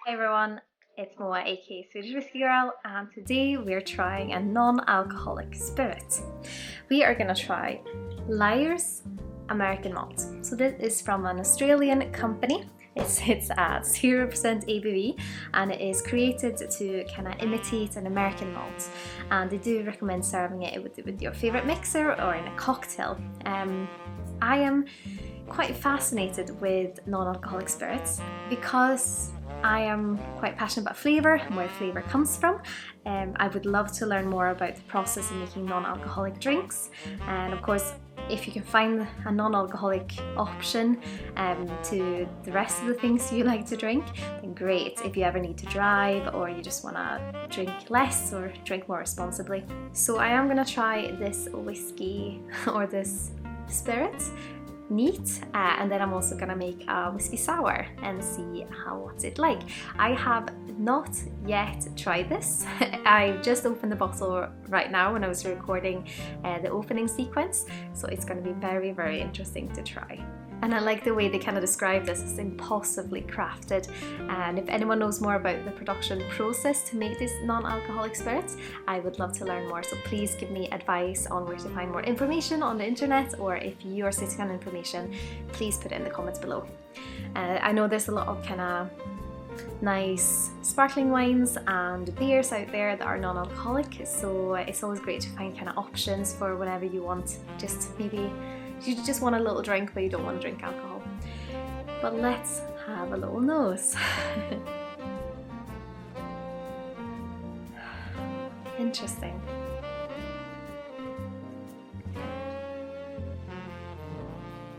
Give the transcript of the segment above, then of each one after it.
Hey everyone, it's Moa aka Swedish Whiskey Girl, and today we're trying a non-alcoholic spirit. We are gonna try Lyre's American Malt. So this is from an Australian company. It's at 0% ABV and it is created to kind of imitate an American malt, and they do recommend serving it with your favorite mixer or in a cocktail. I am quite fascinated with non-alcoholic spirits because I am quite passionate about flavour and where flavour comes from. I would love to learn more about the process of making non-alcoholic drinks, and of course if you can find a non-alcoholic option to the rest of the things you like to drink, then great. If you ever need to drive or you just want to drink less or drink more responsibly. So I am going to try this whiskey or this spirit neat, and then I'm also gonna make a whiskey sour and see what's it like. I have not yet tried this. I just opened the bottle right now when I was recording the opening sequence, so it's gonna be very, very interesting to try. And I like the way they kind of describe this as impossibly crafted. And if anyone knows more about the production process to make these non-alcoholic spirits, I would love to learn more. So please give me advice on where to find more information on the internet, or if you are sitting on information, please put it in the comments below. I know there's a lot of kind of nice sparkling wines and beers out there that are non-alcoholic, so it's always great to find kind of options for whenever you want. Just maybe you just want a little drink but you don't want to drink alcohol. But let's have a little nose. Interesting.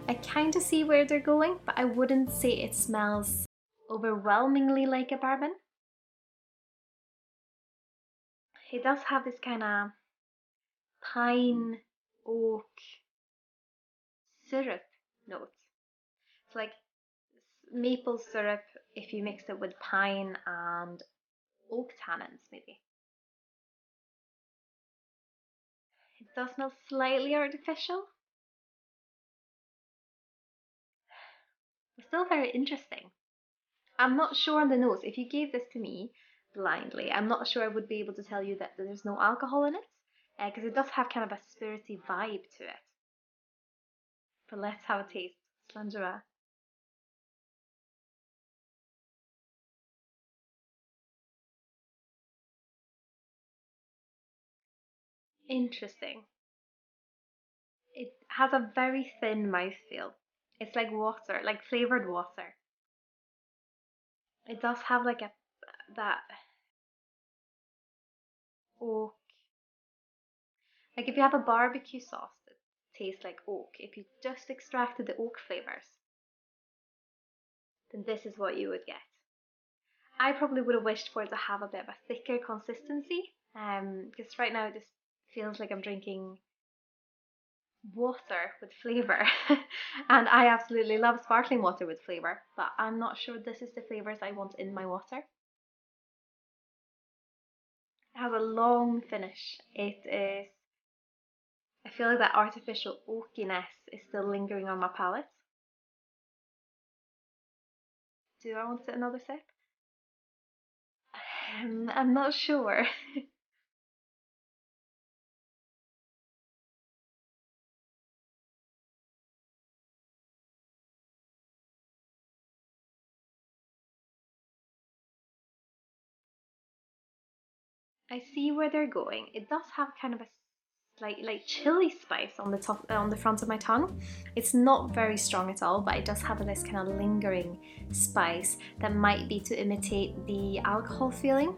I kind of see where they're going, but I wouldn't say it smells overwhelmingly like a bourbon. It does have this kind of pine, oak, syrup notes. It's like maple syrup if you mix it with pine and oak tannins maybe. It does smell slightly artificial. It's still very interesting. I'm not sure on the nose. If you gave this to me blindly, I'm not sure I would be able to tell you that there's no alcohol in it, because it does have kind of a spirity vibe to it. But let's have a taste. Slangera. Interesting. It has a very thin mouthfeel. It's like water, like flavored water. It does have like that oak. Like if you have a barbecue sauce that tastes like oak, if you just extracted the oak flavors, then this is what you would get. I probably would have wished for it to have a bit of a thicker consistency, because right now it just feels like I'm drinking water with flavour. And I absolutely love sparkling water with flavour, but I'm not sure this is the flavours I want in my water. It has a long finish. I feel like that artificial oakiness is still lingering on my palate. Do I want another sip? I'm not sure. I see where they're going. It does have kind of a slight like chili spice on the top, on the front of my tongue. It's not very strong at all, but it does have this kind of lingering spice that might be to imitate the alcohol feeling.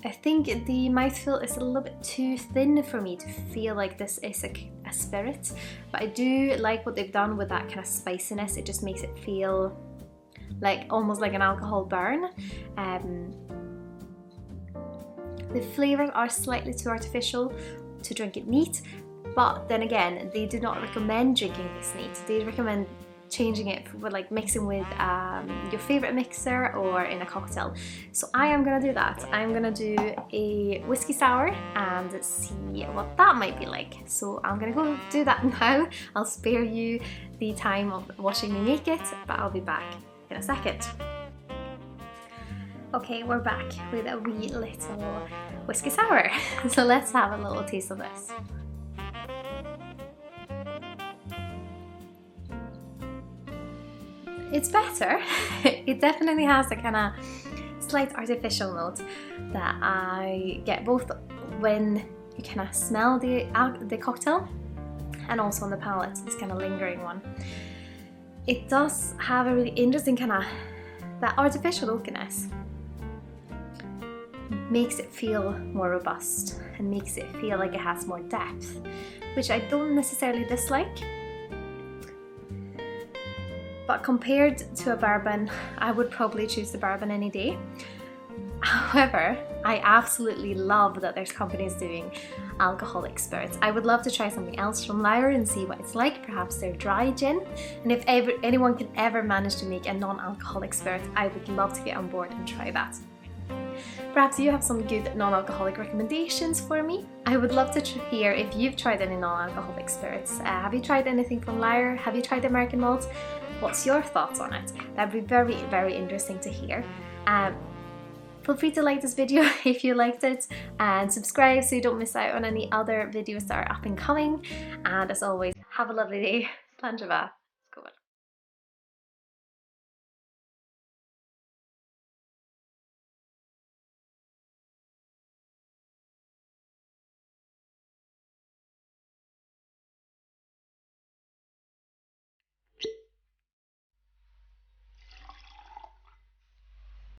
I think the mouthfeel is a little bit too thin for me to feel like this is a spirit, but I do like what they've done with that kind of spiciness. It just makes it feel like almost like an alcohol burn. The flavours are slightly too artificial to drink it neat, but then again, they do not recommend drinking this neat. They recommend changing it with like mixing with your favorite mixer or in a cocktail. So I am gonna do that. I'm gonna do a whiskey sour and see what that might be like. So I'm gonna go do that now. I'll spare you the time of watching me make it, but I'll be back in a second. Okay, we're back with a wee little whiskey sour. So let's have a little taste of this. It's better. It definitely has a kind of slight artificial note that I get both when you kind of smell the cocktail and also on the palate, this kind of lingering one. It does have a really interesting kind of, that artificial oakiness makes it feel more robust and makes it feel like it has more depth, which I don't necessarily dislike. But compared to a bourbon, I would probably choose the bourbon any day. However, I absolutely love that there's companies doing alcoholic spirits. I would love to try something else from Lyre and see what it's like, perhaps their dry gin. And if anyone can ever manage to make a non-alcoholic spirit, I would love to get on board and try that. Perhaps you have some good non-alcoholic recommendations for me. I would love to hear if you've tried any non-alcoholic spirits. Have you tried anything from Lyre? Have you tried American Malt? What's your thoughts on it? That'd be very, very interesting to hear. Feel free to like this video if you liked it, and subscribe so you don't miss out on any other videos that are up and coming. And as always, have a lovely day. Slàinte mhath.